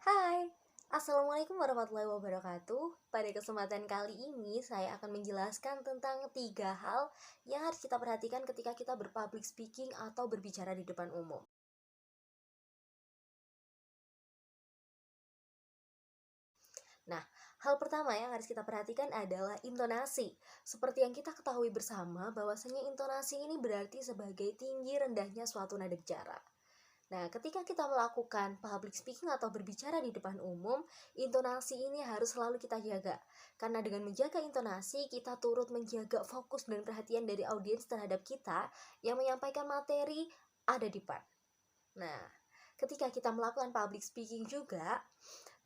Hai, Assalamualaikum warahmatullahi wabarakatuh. Pada kesempatan kali ini saya akan menjelaskan tentang 3 hal yang harus kita perhatikan ketika kita berpublic speaking atau berbicara di depan umum. Nah, hal pertama yang harus kita perhatikan adalah intonasi. Seperti yang kita ketahui bersama, bahwasanya intonasi ini berarti sebagai tinggi rendahnya suatu nada bicara. Nah, ketika kita melakukan public speaking atau berbicara di depan umum, intonasi ini harus selalu kita jaga. Karena dengan menjaga intonasi, kita turut menjaga fokus dan perhatian dari audiens terhadap kita yang menyampaikan materi ada di depan. Nah, ketika kita melakukan public speaking juga,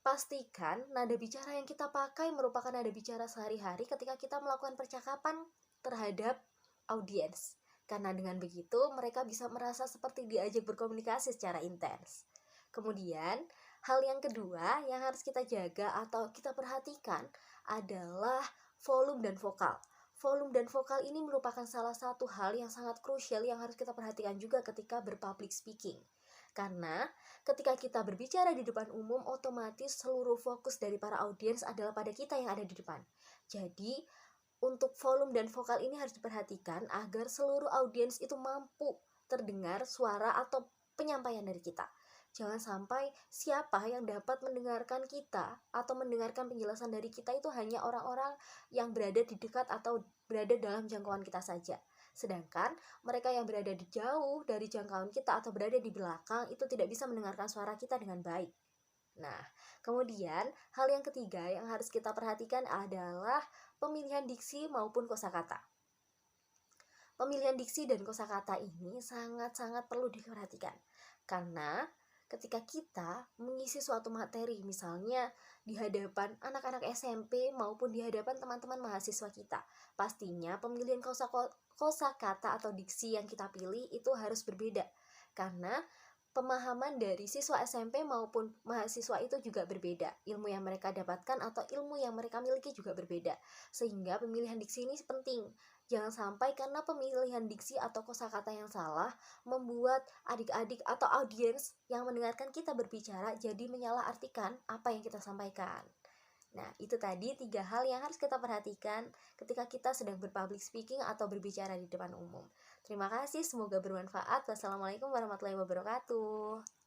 pastikan nada bicara yang kita pakai merupakan nada bicara sehari-hari ketika kita melakukan percakapan terhadap audiens. Karena dengan begitu mereka bisa merasa seperti diajak berkomunikasi secara intens. Kemudian, hal yang kedua yang harus kita jaga atau kita perhatikan adalah volume dan vokal. Volume dan vokal ini merupakan salah satu hal yang sangat krusial yang harus kita perhatikan juga ketika berpublic speaking. Karena ketika kita berbicara di depan umum, otomatis seluruh fokus dari para audiens adalah pada kita yang ada di depan. Jadi, untuk volume dan vokal ini harus diperhatikan agar seluruh audiens itu mampu terdengar suara atau penyampaian dari kita. Jangan sampai siapa yang dapat mendengarkan kita atau mendengarkan penjelasan dari kita itu hanya orang-orang yang berada di dekat atau berada dalam jangkauan kita saja. Sedangkan mereka yang berada di jauh dari jangkauan kita atau berada di belakang itu tidak bisa mendengarkan suara kita dengan baik. Nah, kemudian hal yang ketiga yang harus kita perhatikan adalah pemilihan diksi maupun kosakata. Pemilihan diksi dan kosakata ini sangat-sangat perlu diperhatikan. Karena ketika kita mengisi suatu materi, misalnya di hadapan anak-anak SMP maupun di hadapan teman-teman mahasiswa kita, pastinya pemilihan kosakata atau diksi yang kita pilih itu harus berbeda. Karena pemahaman dari siswa SMP maupun mahasiswa itu juga berbeda. Ilmu yang mereka dapatkan atau ilmu yang mereka miliki juga berbeda. Sehingga pemilihan diksi ini penting. Jangan sampai karena pemilihan diksi atau kosakata yang salah membuat adik-adik atau audiens yang mendengarkan kita berbicara jadi menyalahartikan apa yang kita sampaikan. Nah, itu tadi 3 hal yang harus kita perhatikan ketika kita sedang berpublic speaking atau berbicara di depan umum. Terima kasih, semoga bermanfaat. Wassalamualaikum warahmatullahi wabarakatuh.